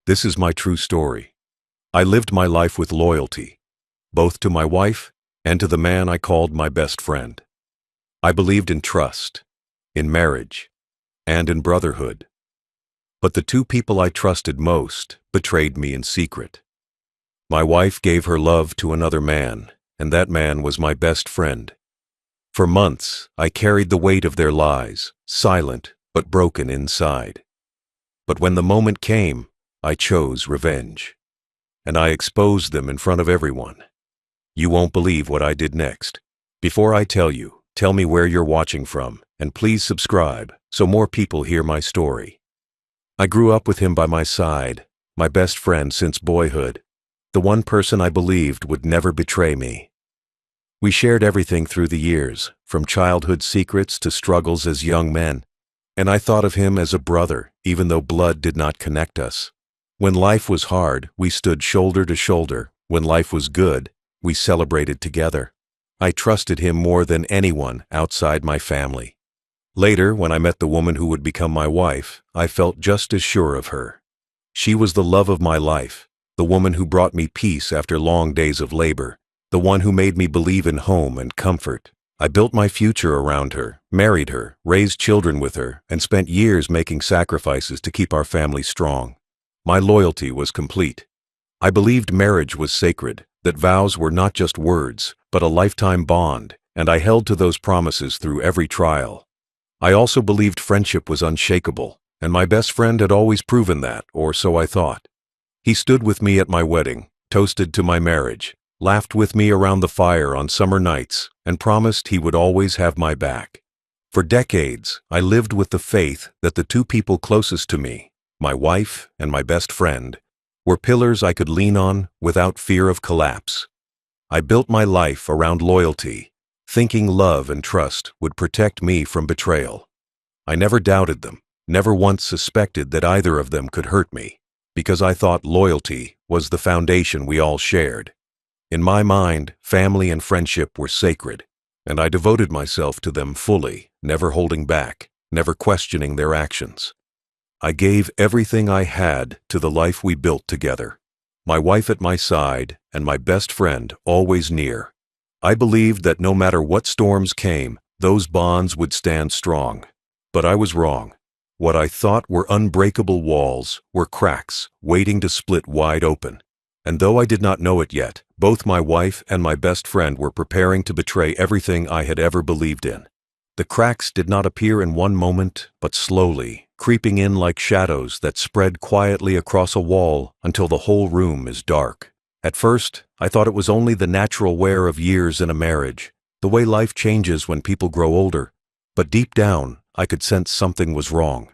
This is my true story. I lived my life with loyalty, both to my wife and to the man I called my best friend. I believed in trust, in marriage, and in brotherhood. But the two people I trusted most betrayed me in secret. My wife gave her love to another man, and that man was my best friend. For months, I carried the weight of their lies, silent but broken inside. But when the moment came, I chose revenge. And I exposed them in front of everyone. You won't believe what I did next. Before I tell you, tell me where you're watching from, and please subscribe so more people hear my story. I grew up with him by my side, my best friend since boyhood, the one person I believed would never betray me. We shared everything through the years, from childhood secrets to struggles as young men, and I thought of him as a brother, even though blood did not connect us. When life was hard, we stood shoulder to shoulder. When life was good, we celebrated together. I trusted him more than anyone outside my family. Later, when I met the woman who would become my wife, I felt just as sure of her. She was the love of my life, the woman who brought me peace after long days of labor, the one who made me believe in home and comfort. I built my future around her, married her, raised children with her, and spent years making sacrifices to keep our family strong. My loyalty was complete. I believed marriage was sacred, that vows were not just words, but a lifetime bond, and I held to those promises through every trial. I also believed friendship was unshakable, and my best friend had always proven that, or so I thought. He stood with me at my wedding, toasted to my marriage, laughed with me around the fire on summer nights, and promised he would always have my back. For decades, I lived with the faith that the two people closest to me, my wife and my best friend, were pillars I could lean on without fear of collapse. I built my life around loyalty, thinking love and trust would protect me from betrayal. I never doubted them, never once suspected that either of them could hurt me, because I thought loyalty was the foundation we all shared. In my mind, family and friendship were sacred, and I devoted myself to them fully, never holding back, never questioning their actions. I gave everything I had to the life we built together, my wife at my side and my best friend always near. I believed that no matter what storms came, those bonds would stand strong. But I was wrong. What I thought were unbreakable walls were cracks waiting to split wide open. And though I did not know it yet, both my wife and my best friend were preparing to betray everything I had ever believed in. The cracks did not appear in one moment, but slowly, creeping in like shadows that spread quietly across a wall until the whole room is dark. At first, I thought it was only the natural wear of years in a marriage, the way life changes when people grow older. But deep down, I could sense something was wrong.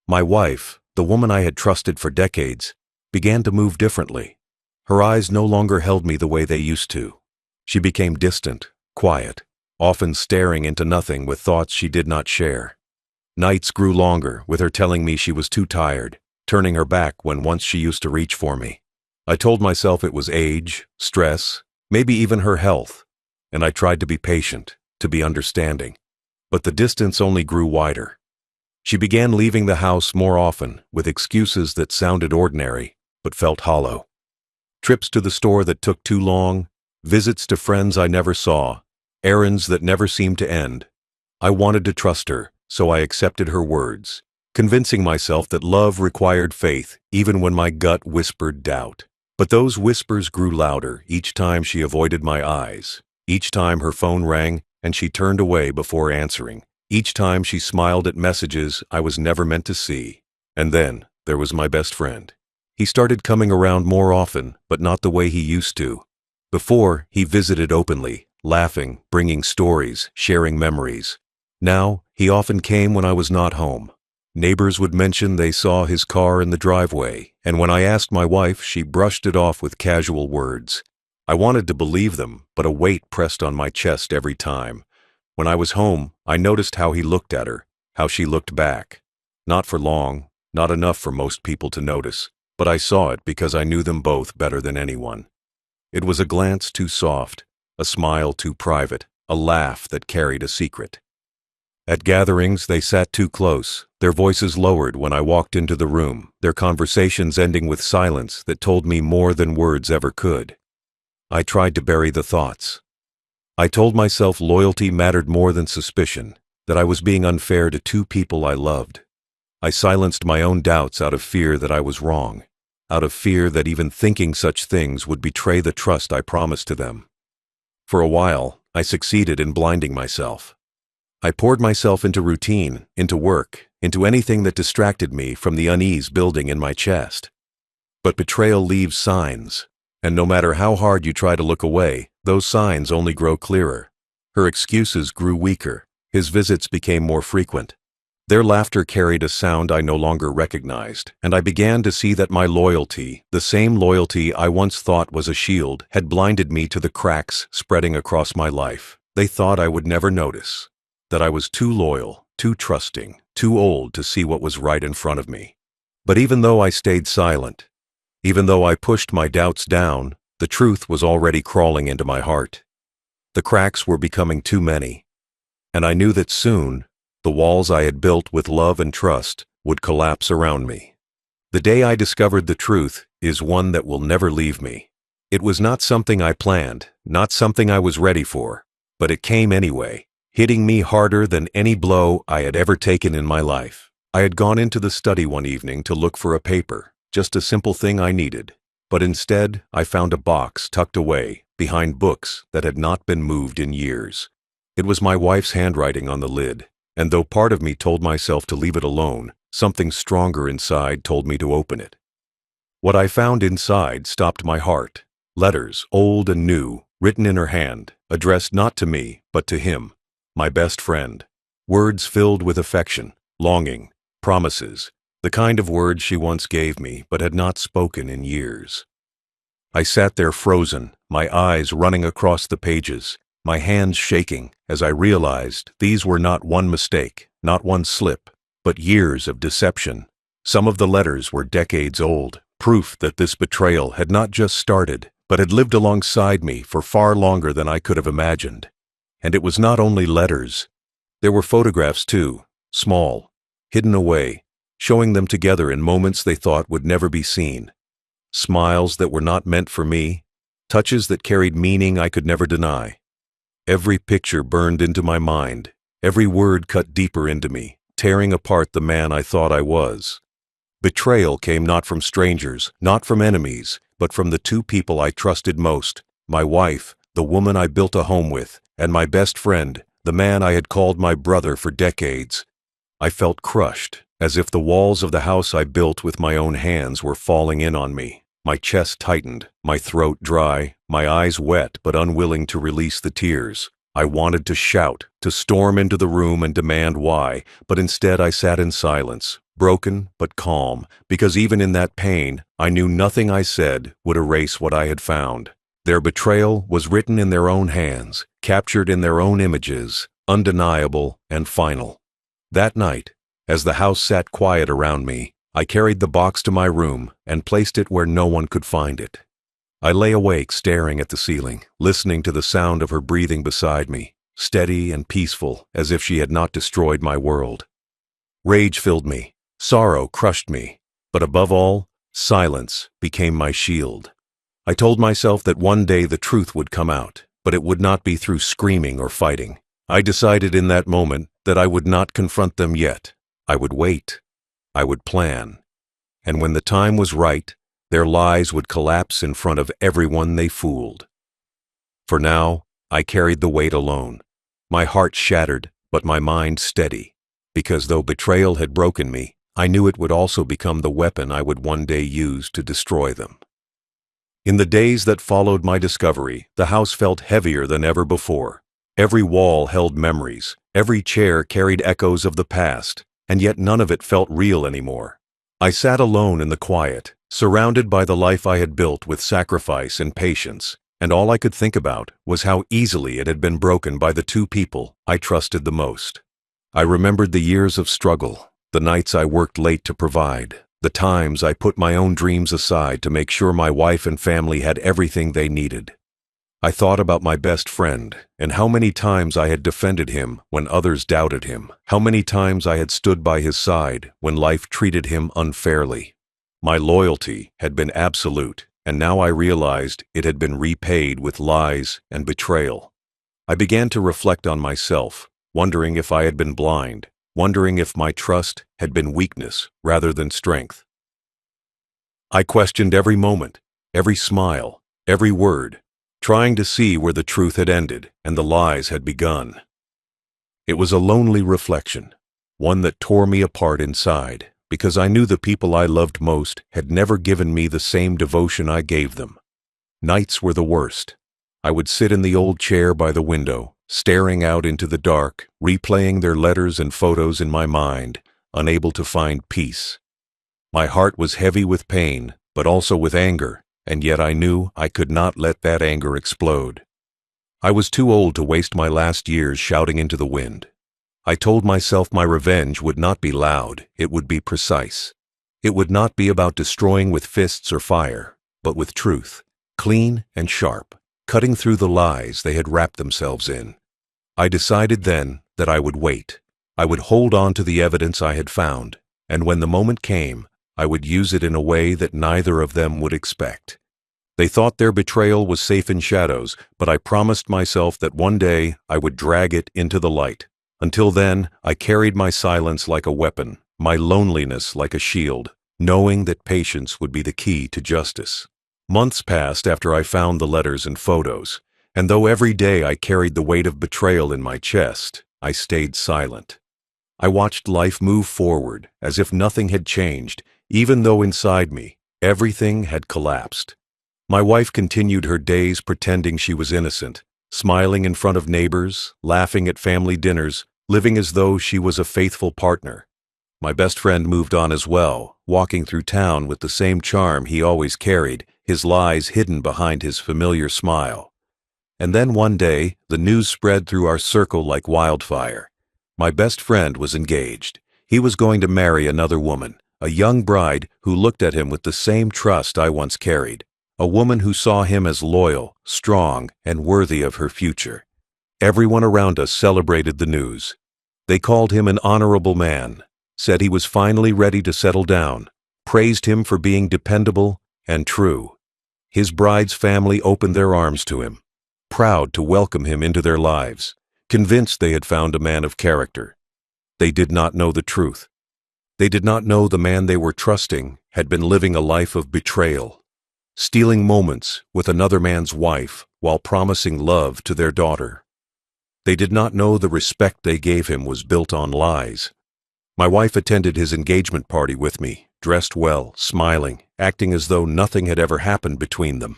My wife, the woman I had trusted for decades, began to move differently. Her eyes no longer held me the way they used to. She became distant, quiet, often staring into nothing with thoughts she did not share. Nights grew longer, with her telling me she was too tired, turning her back when once she used to reach for me. I told myself it was age, stress, maybe even her health, and I tried to be patient, to be understanding. But the distance only grew wider. She began leaving the house more often, with excuses that sounded ordinary, but felt hollow. Trips to the store that took too long, visits to friends I never saw, errands that never seemed to end. I wanted to trust her, so I accepted her words, convincing myself that love required faith, even when my gut whispered doubt. But those whispers grew louder each time she avoided my eyes, each time her phone rang and she turned away before answering, each time she smiled at messages I was never meant to see. And then there was my best friend. He started coming around more often, but not the way he used to. Before, he visited openly, laughing, bringing stories, sharing memories. Now, he often came when I was not home. Neighbors would mention they saw his car in the driveway, and when I asked my wife, she brushed it off with casual words. I wanted to believe them, but a weight pressed on my chest every time. When I was home, I noticed how he looked at her, how she looked back. Not for long, not enough for most people to notice, but I saw it because I knew them both better than anyone. It was a glance too soft, a smile too private, a laugh that carried a secret. At gatherings, they sat too close, their voices lowered when I walked into the room, their conversations ending with silence that told me more than words ever could. I tried to bury the thoughts. I told myself loyalty mattered more than suspicion, that I was being unfair to two people I loved. I silenced my own doubts out of fear that I was wrong, out of fear that even thinking such things would betray the trust I promised to them. For a while, I succeeded in blinding myself. I poured myself into routine, into work, into anything that distracted me from the unease building in my chest. But betrayal leaves signs, and no matter how hard you try to look away, those signs only grow clearer. Her excuses grew weaker. His visits became more frequent. Their laughter carried a sound I no longer recognized, and I began to see that my loyalty, the same loyalty I once thought was a shield, had blinded me to the cracks spreading across my life. They thought I would never notice, that I was too loyal, too trusting, too old to see what was right in front of me. But even though I stayed silent, even though I pushed my doubts down, the truth was already crawling into my heart. The cracks were becoming too many, and I knew that soon, the walls I had built with love and trust would collapse around me. The day I discovered the truth is one that will never leave me. It was not something I planned, not something I was ready for, but it came anyway, hitting me harder than any blow I had ever taken in my life. I had gone into the study one evening to look for a paper, just a simple thing I needed, but instead I found a box tucked away behind books that had not been moved in years. It was my wife's handwriting on the lid, and though part of me told myself to leave it alone, something stronger inside told me to open it. What I found inside stopped my heart. Letters, old and new, written in her hand, addressed not to me, but to him, my best friend. Words filled with affection, longing, promises, the kind of words she once gave me but had not spoken in years. I sat there frozen, my eyes running across the pages, my hands shaking as I realized these were not one mistake, not one slip, but years of deception. Some of the letters were decades old, proof that this betrayal had not just started, but had lived alongside me for far longer than I could have imagined. And it was not only letters. There were photographs too, small, hidden away, showing them together in moments they thought would never be seen. Smiles that were not meant for me, touches that carried meaning I could never deny. Every picture burned into my mind, every word cut deeper into me, tearing apart the man I thought I was. Betrayal came not from strangers, not from enemies, but from the two people I trusted most, my wife, the woman I built a home with, and my best friend, the man I had called my brother for decades. I felt crushed, as if the walls of the house I built with my own hands were falling in on me. My chest tightened, my throat dry, my eyes wet but unwilling to release the tears. I wanted to shout, to storm into the room and demand why, but instead I sat in silence, broken but calm, because even in that pain, I knew nothing I said would erase what I had found. Their betrayal was written in their own hands, captured in their own images, undeniable and final. That night, as the house sat quiet around me, I carried the box to my room and placed it where no one could find it. I lay awake staring at the ceiling, listening to the sound of her breathing beside me, steady and peaceful as if she had not destroyed my world. Rage filled me, sorrow crushed me, but above all, silence became my shield. I told myself that one day the truth would come out, but it would not be through screaming or fighting. I decided in that moment that I would not confront them yet. I would wait. I would plan. And when the time was right, their lies would collapse in front of everyone they fooled. For now, I carried the weight alone. My heart shattered, but my mind steady, because though betrayal had broken me, I knew it would also become the weapon I would one day use to destroy them. In the days that followed my discovery, the house felt heavier than ever before. Every wall held memories, every chair carried echoes of the past, and yet none of it felt real anymore. I sat alone in the quiet, surrounded by the life I had built with sacrifice and patience, and all I could think about was how easily it had been broken by the two people I trusted the most. I remembered the years of struggle, the nights I worked late to provide, the times I put my own dreams aside to make sure my wife and family had everything they needed. I thought about my best friend and how many times I had defended him when others doubted him, how many times I had stood by his side when life treated him unfairly. My loyalty had been absolute, and now I realized it had been repaid with lies and betrayal. I began to reflect on myself, wondering if I had been blind, wondering if my trust had been weakness rather than strength. I questioned every moment, every smile, every word, trying to see where the truth had ended and the lies had begun. It was a lonely reflection, one that tore me apart inside, because I knew the people I loved most had never given me the same devotion I gave them. Nights were the worst. I would sit in the old chair by the window, staring out into the dark, replaying their letters and photos in my mind, unable to find peace. My heart was heavy with pain, but also with anger, and yet I knew I could not let that anger explode. I was too old to waste my last years shouting into the wind. I told myself my revenge would not be loud, it would be precise. It would not be about destroying with fists or fire, but with truth, clean and sharp, cutting through the lies they had wrapped themselves in. I decided then that I would wait. I would hold on to the evidence I had found, and when the moment came, I would use it in a way that neither of them would expect. They thought their betrayal was safe in shadows, but I promised myself that one day I would drag it into the light. Until then, I carried my silence like a weapon, my loneliness like a shield, knowing that patience would be the key to justice. Months passed after I found the letters and photos, and though every day I carried the weight of betrayal in my chest, I stayed silent. I watched life move forward as if nothing had changed, even though inside me, everything had collapsed. My wife continued her days pretending she was innocent, smiling in front of neighbors, laughing at family dinners, living as though she was a faithful partner. My best friend moved on as well, walking through town with the same charm he always carried, his lies hidden behind his familiar smile. And then one day, the news spread through our circle like wildfire. My best friend was engaged. He was going to marry another woman, a young bride who looked at him with the same trust I once carried, a woman who saw him as loyal, strong, and worthy of her future. Everyone around us celebrated the news. They called him an honorable man, said he was finally ready to settle down, praised him for being dependable and true. His bride's family opened their arms to him, proud to welcome him into their lives, convinced they had found a man of character. They did not know the truth. They did not know the man they were trusting had been living a life of betrayal, stealing moments with another man's wife while promising love to their daughter. They did not know the respect they gave him was built on lies. My wife attended his engagement party with me, dressed well, smiling, acting as though nothing had ever happened between them.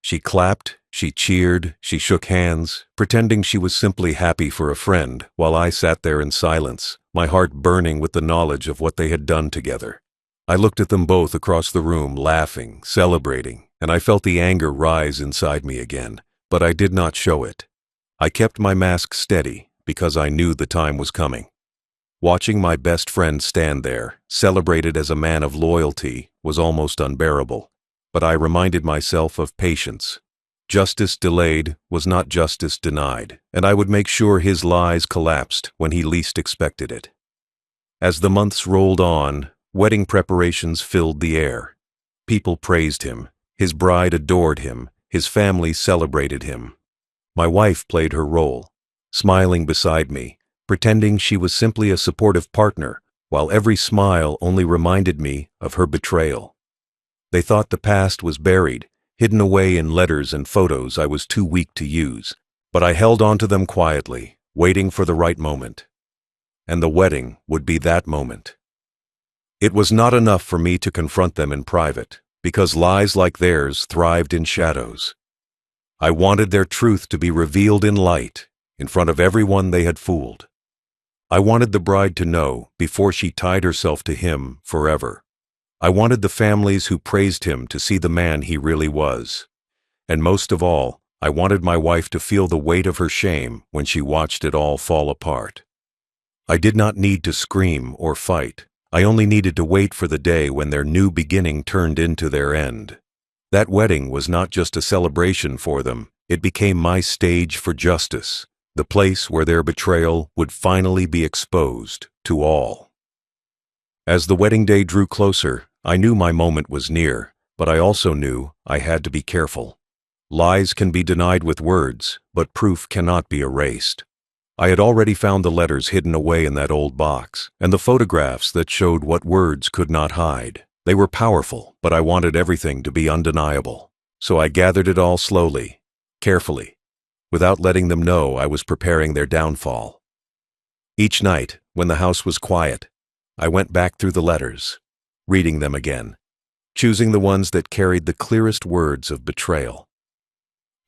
She clapped, she cheered, she shook hands, pretending she was simply happy for a friend, while I sat there in silence, my heart burning with the knowledge of what they had done together. I looked at them both across the room, laughing, celebrating, and I felt the anger rise inside me again, but I did not show it. I kept my mask steady because I knew the time was coming. Watching my best friend stand there, celebrated as a man of loyalty, was almost unbearable, but I reminded myself of patience. Justice delayed was not justice denied, and I would make sure his lies collapsed when he least expected it. As the months rolled on, wedding preparations filled the air. People praised him, his bride adored him, his family celebrated him. My wife played her role, smiling beside me, pretending she was simply a supportive partner, while every smile only reminded me of her betrayal. They thought the past was buried, hidden away in letters and photos I was too weak to use, but I held on to them quietly, waiting for the right moment. And the wedding would be that moment. It was not enough for me to confront them in private, because lies like theirs thrived in shadows. I wanted their truth to be revealed in light, in front of everyone they had fooled. I wanted the bride to know, before she tied herself to him forever. I wanted the families who praised him to see the man he really was. And most of all, I wanted my wife to feel the weight of her shame when she watched it all fall apart. I did not need to scream or fight. I only needed to wait for the day when their new beginning turned into their end. That wedding was not just a celebration for them, It became my stage for justice, the place where their betrayal would finally be exposed to all. As the wedding day drew closer, I knew my moment was near, but I also knew I had to be careful. Lies can be denied with words, but proof cannot be erased. I had already found the letters hidden away in that old box, and the photographs that showed what words could not hide. They were powerful, but I wanted everything to be undeniable. So I gathered it all slowly, carefully, without letting them know I was preparing their downfall. Each night, when the house was quiet, I went back through the letters, reading them again, choosing the ones that carried the clearest words of betrayal.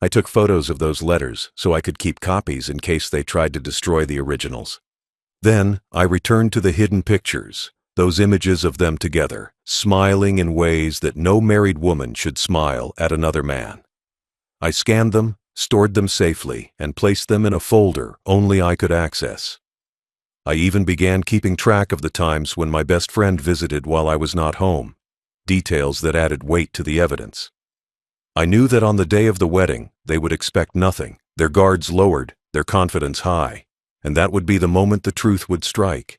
I took photos of those letters so I could keep copies in case they tried to destroy the originals. Then I returned to the hidden pictures, those images of them together, smiling in ways that no married woman should smile at another man. I scanned them, stored them safely, and placed them in a folder only I could access. I even began keeping track of the times when my best friend visited while I was not home, details that added weight to the evidence. I knew that on the day of the wedding, they would expect nothing, their guards lowered, their confidence high, and that would be the moment the truth would strike.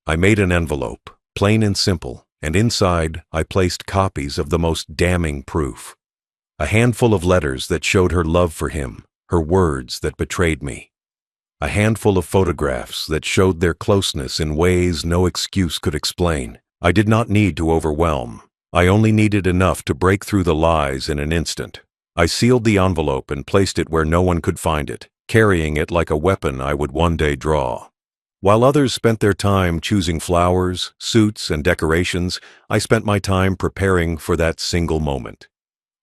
I made an envelope, plain and simple, and inside I placed copies of the most damning proof. A handful of letters that showed her love for him, her words that betrayed me. A handful of photographs that showed their closeness in ways no excuse could explain. I did not need to overwhelm. I only needed enough to break through the lies in an instant. I sealed the envelope and placed it where no one could find it, carrying it like a weapon I would one day draw. While others spent their time choosing flowers, suits, and decorations, I spent my time preparing for that single moment.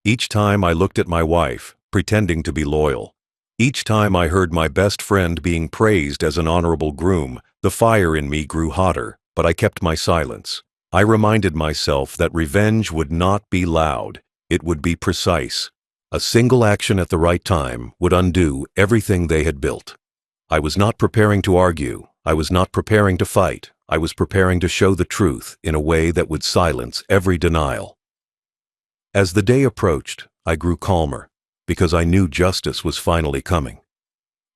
Each time I looked at my wife, pretending to be loyal. Each time I heard my best friend being praised as an honorable groom, the fire in me grew hotter, but I kept my silence. I reminded myself that revenge would not be loud, it would be precise. A single action at the right time would undo everything they had built. I was not preparing to argue, I was not preparing to fight, I was preparing to show the truth in a way that would silence every denial. As the day approached, I grew calmer, because I knew justice was finally coming.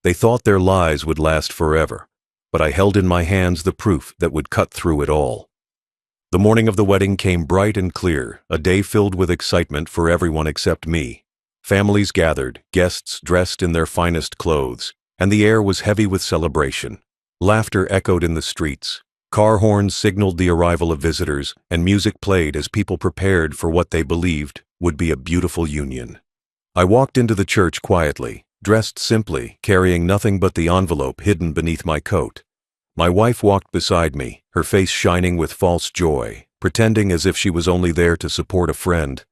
They thought their lies would last forever, but I held in my hands the proof that would cut through it all. The morning of the wedding came bright and clear, a day filled with excitement for everyone except me. Families gathered, guests dressed in their finest clothes, and the air was heavy with celebration. Laughter echoed in the streets. Car horns signaled the arrival of visitors, and music played as people prepared for what they believed would be a beautiful union. I walked into the church quietly, dressed simply, carrying nothing but the envelope hidden beneath my coat. My wife walked beside me, her face shining with false joy, pretending as if she was only there to support a friend,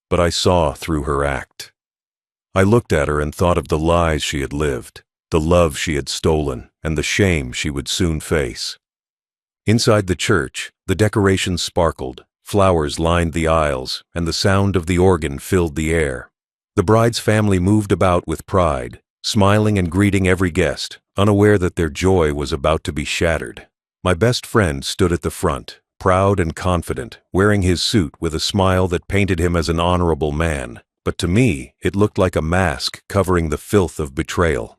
but I saw through her act. I looked at her and thought of the lies she had lived, the love she had stolen, and the shame she would soon face. Inside the church, the decorations sparkled, flowers lined the aisles, and the sound of the organ filled the air. The bride's family moved about with pride, smiling and greeting every guest, unaware that their joy was about to be shattered. My best friend stood at the front, proud and confident, wearing his suit with a smile that painted him as an honorable man, but to me it looked like a mask covering the filth of betrayal.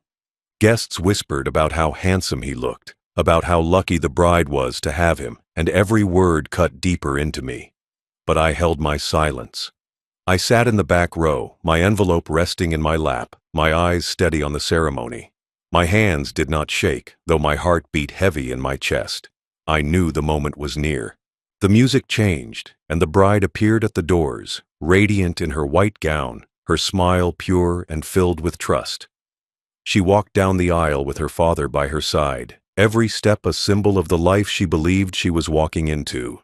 Guests whispered about how handsome he looked, about how lucky the bride was to have him, and every word cut deeper into me. But I held my silence. I sat in the back row, my envelope resting in my lap, my eyes steady on the ceremony. My hands did not shake, though my heart beat heavy in my chest. I knew the moment was near. The music changed, and the bride appeared at the doors, radiant in her white gown, her smile pure and filled with trust. She walked down the aisle with her father by her side, every step a symbol of the life she believed she was walking into.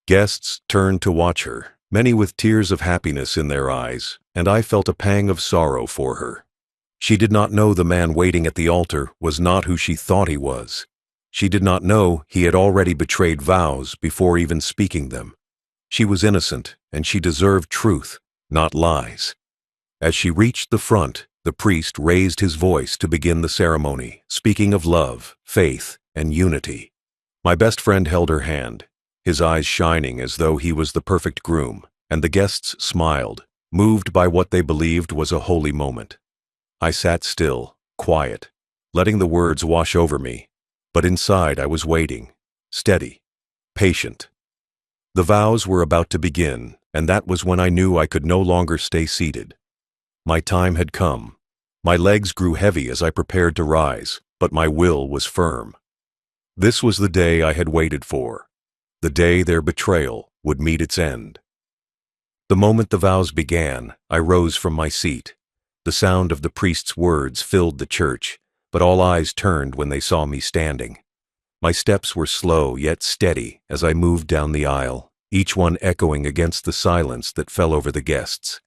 Guests turned to watch her, many with tears of happiness in their eyes, and I felt a pang of sorrow for her. She did not know the man waiting at the altar was not who she thought he was. She did not know he had already betrayed vows before even speaking them. She was innocent, and she deserved truth, not lies. As she reached the front, the priest raised his voice to begin the ceremony, speaking of love, faith, and unity. My best friend held her hand, his eyes shining as though he was the perfect groom, and the guests smiled, moved by what they believed was a holy moment. I sat still, quiet, letting the words wash over me. But inside I was waiting, steady, patient. The vows were about to begin, and that was when I knew I could no longer stay seated. My time had come. My legs grew heavy as I prepared to rise, but my will was firm. This was the day I had waited for, the day their betrayal would meet its end. The moment the vows began, I rose from my seat. The sound of the priest's words filled the church, but all eyes turned when they saw me standing. My steps were slow yet steady as I moved down the aisle, each one echoing against the silence that fell over the guests.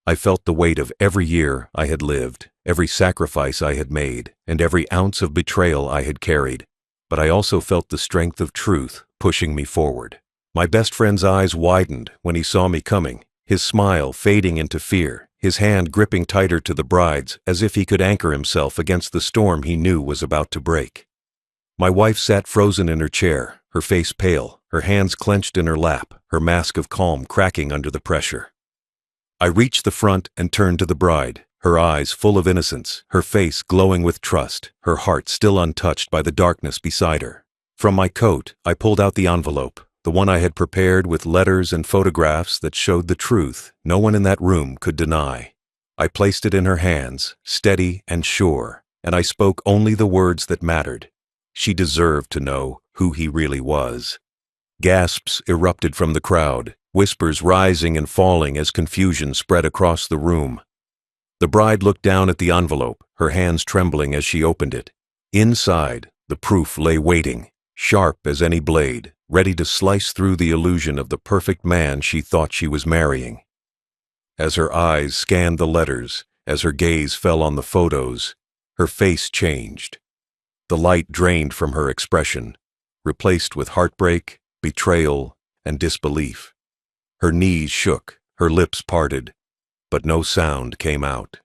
I felt the weight of every year I had lived, every sacrifice I had made, and every ounce of betrayal I had carried. But I also felt the strength of truth pushing me forward. My best friend's eyes widened when he saw me coming, his smile fading into fear, his hand gripping tighter to the bride's as if he could anchor himself against the storm he knew was about to break. My wife sat frozen in her chair, her face pale, her hands clenched in her lap, her mask of calm cracking under the pressure. I reached the front and turned to the bride, her eyes full of innocence, her face glowing with trust, her heart still untouched by the darkness beside her. From my coat, I pulled out the envelope, the one I had prepared with letters and photographs that showed the truth no one in that room could deny. I placed it in her hands, steady and sure, and I spoke only the words that mattered. She deserved to know who he really was. Gasps erupted from the crowd, whispers rising and falling as confusion spread across the room. The bride looked down at the envelope, her hands trembling as she opened it. Inside, the proof lay waiting, sharp as any blade, ready to slice through the illusion of the perfect man she thought she was marrying. As her eyes scanned the letters, as her gaze fell on the photos, her face changed. The light drained from her expression, replaced with heartbreak, betrayal, and disbelief. Her knees shook, her lips parted, but no sound came out.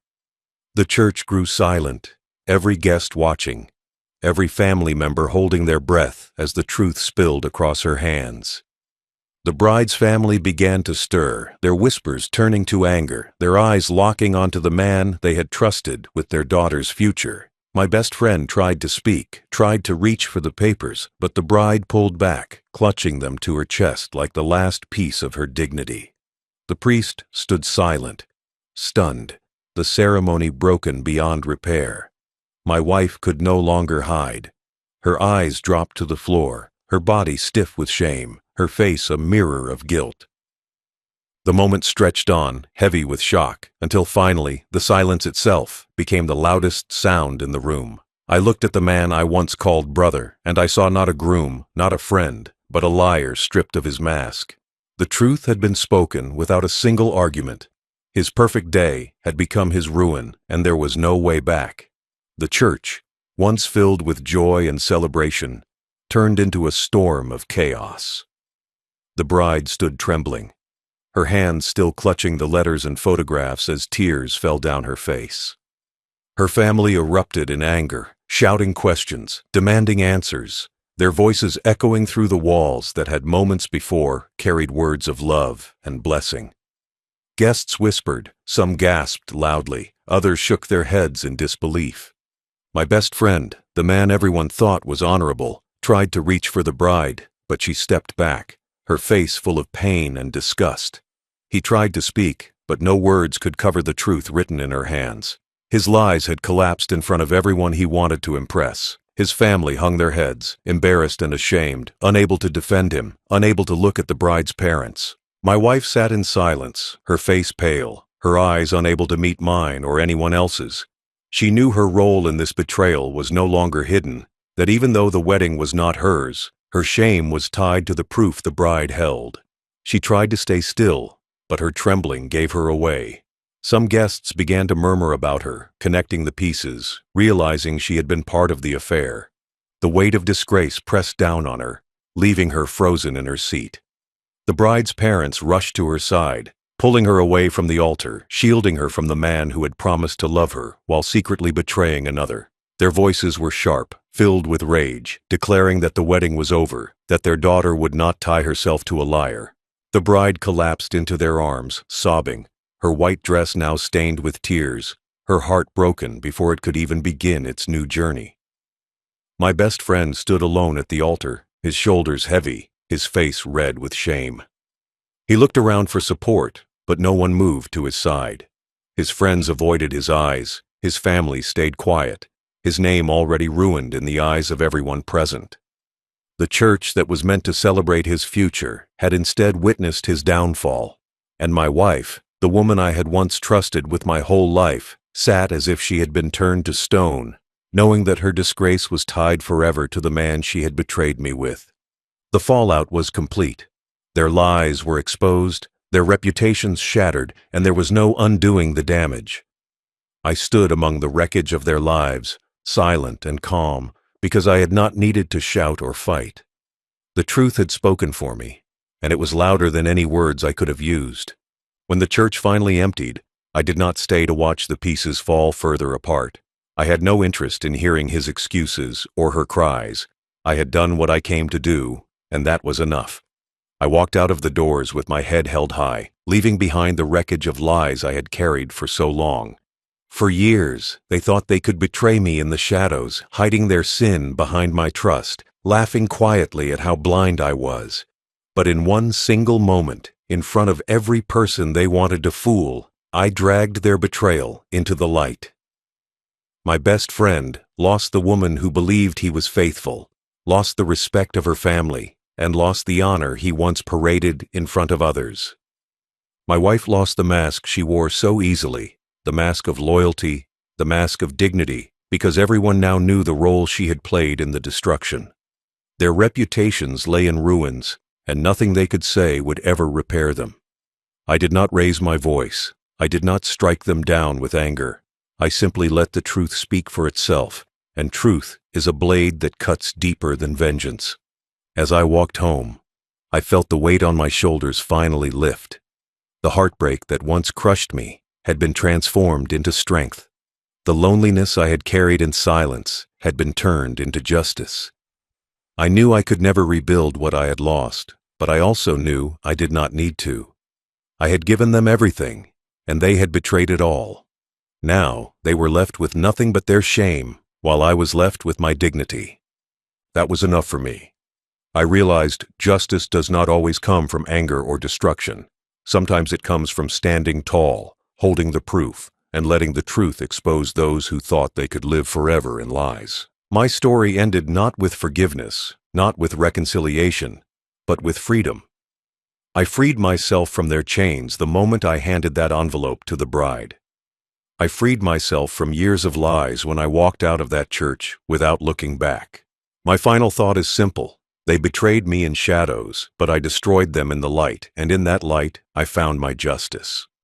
The church grew silent, every guest watching, every family member holding their breath as the truth spilled across her hands. The bride's family began to stir, their whispers turning to anger, their eyes locking onto the man they had trusted with their daughter's future. My best friend tried to speak, tried to reach for the papers, but the bride pulled back, clutching them to her chest like the last piece of her dignity. The priest stood silent, stunned, the ceremony broken beyond repair. My wife could no longer hide. Her eyes dropped to the floor, her body stiff with shame, her face a mirror of guilt. The moment stretched on, heavy with shock, until finally the silence itself became the loudest sound in the room. I looked at the man I once called brother, and I saw not a groom, not a friend, but a liar stripped of his mask. The truth had been spoken without a single argument. His perfect day had become his ruin, and there was no way back. The church, once filled with joy and celebration, turned into a storm of chaos. The bride stood trembling, her hands still clutching the letters and photographs as tears fell down her face. Her family erupted in anger, shouting questions, demanding answers, their voices echoing through the walls that had moments before carried words of love and blessing. Guests whispered, some gasped loudly, others shook their heads in disbelief. My best friend, the man everyone thought was honorable, tried to reach for the bride, but she stepped back, her face full of pain and disgust. He tried to speak, but no words could cover the truth written in her hands. His lies had collapsed in front of everyone he wanted to impress. His family hung their heads, embarrassed and ashamed, unable to defend him, unable to look at the bride's parents. My wife sat in silence, her face pale, her eyes unable to meet mine or anyone else's. She knew her role in this betrayal was no longer hidden, that even though the wedding was not hers, her shame was tied to the proof the bride held. She tried to stay still, but her trembling gave her away. Some guests began to murmur about her, connecting the pieces, realizing she had been part of the affair. The weight of disgrace pressed down on her, leaving her frozen in her seat. The bride's parents rushed to her side, pulling her away from the altar, shielding her from the man who had promised to love her while secretly betraying another. Their voices were sharp, filled with rage, declaring that the wedding was over, that their daughter would not tie herself to a liar. The bride collapsed into their arms, sobbing, her white dress now stained with tears, her heart broken before it could even begin its new journey. My best friend stood alone at the altar, his shoulders heavy, his face red with shame. He looked around for support, but no one moved to his side. His friends avoided his eyes, his family stayed quiet, his name already ruined in the eyes of everyone present. The church that was meant to celebrate his future had instead witnessed his downfall, and my wife, the woman I had once trusted with my whole life, sat as if she had been turned to stone, knowing that her disgrace was tied forever to the man she had betrayed me with. The fallout was complete. Their lies were exposed, their reputations shattered, and there was no undoing the damage. I stood among the wreckage of their lives, silent and calm, because I had not needed to shout or fight. The truth had spoken for me, and it was louder than any words I could have used. When the church finally emptied, I did not stay to watch the pieces fall further apart. I had no interest in hearing his excuses or her cries. I had done what I came to do, and that was enough. I walked out of the doors with my head held high, leaving behind the wreckage of lies I had carried for so long. For years, they thought they could betray me in the shadows, hiding their sin behind my trust, laughing quietly at how blind I was. But in one single moment, in front of every person they wanted to fool, I dragged their betrayal into the light. My best friend lost the woman who believed he was faithful, lost the respect of her family, and lost the honor he once paraded in front of others. My wife lost the mask she wore so easily, the mask of loyalty, the mask of dignity, because everyone now knew the role she had played in the destruction. Their reputations lay in ruins, and nothing they could say would ever repair them. I did not raise my voice. I did not strike them down with anger. I simply let the truth speak for itself, and truth is a blade that cuts deeper than vengeance. As I walked home, I felt the weight on my shoulders finally lift. The heartbreak that once crushed me had been transformed into strength. The loneliness I had carried in silence had been turned into justice. I knew I could never rebuild what I had lost, but I also knew I did not need to. I had given them everything, and they had betrayed it all. Now they were left with nothing but their shame, while I was left with my dignity. That was enough for me. I realized justice does not always come from anger or destruction. Sometimes it comes from standing tall, holding the proof, and letting the truth expose those who thought they could live forever in lies. My story ended not with forgiveness, not with reconciliation, but with freedom. I freed myself from their chains the moment I handed that envelope to the bride. I freed myself from years of lies when I walked out of that church without looking back. My final thought is simple. They betrayed me in shadows, but I destroyed them in the light, and in that light I found my justice.